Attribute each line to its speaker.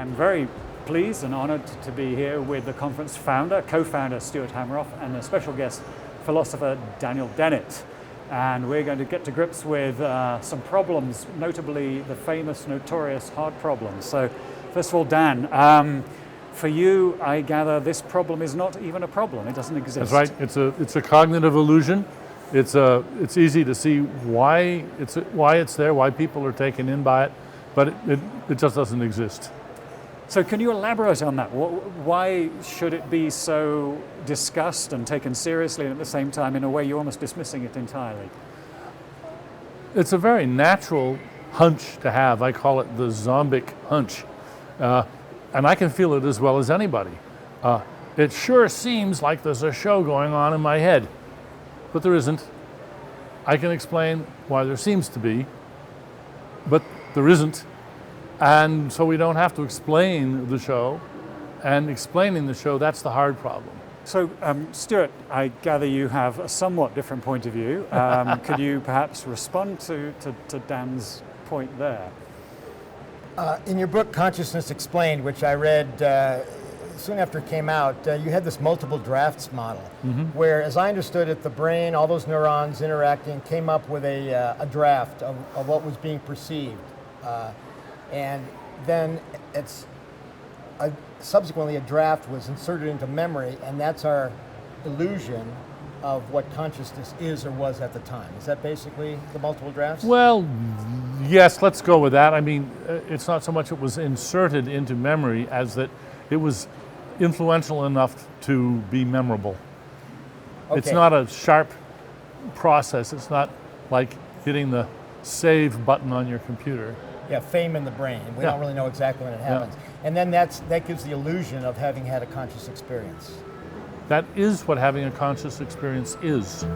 Speaker 1: I'm very pleased and honored to be here with the conference founder, co-founder Stuart Hameroff, and a special guest, philosopher Daniel Dennett. And we're going to get to grips with some problems, notably the famous, notorious hard problems. So first of all, Dan, for you, I gather this problem is not even a problem. It doesn't exist.
Speaker 2: That's right. It's a cognitive illusion. It's easy to see why it's there, why people are taken in by it, but it just doesn't exist.
Speaker 1: So can you elaborate on that? Why should it be so discussed and taken seriously, and at the same time, in a way, you're almost dismissing it entirely?
Speaker 2: It's a very natural hunch to have. I call it the zombic hunch. And I can feel it as well as anybody. It sure seems like there's a show going on in my head, but there isn't. I can explain why there seems to be, but there isn't. And so we don't have to explain the show, and explaining the show, that's the hard problem.
Speaker 1: So, Stuart, I gather you have a somewhat different point of view. Could you perhaps respond to Dan's point there?
Speaker 3: In your book, Consciousness Explained, which I read soon after it came out, you had this multiple drafts model, where, as I understood it, the brain, all those neurons interacting, came up with a draft of what was being perceived. And then subsequently a draft was inserted into memory, and that's our illusion of what consciousness is or was at the time. Is that basically the multiple drafts?
Speaker 2: Well, yes, let's go with that. I mean, it's not so much it was inserted into memory as that it was influential enough to be memorable. Okay. It's not a sharp process. It's not like hitting the save button on your computer.
Speaker 3: Yeah, fame in the brain. We don't really know exactly when it happens. Yeah. And then that gives the illusion of having had a conscious experience.
Speaker 2: That is what having a conscious experience is.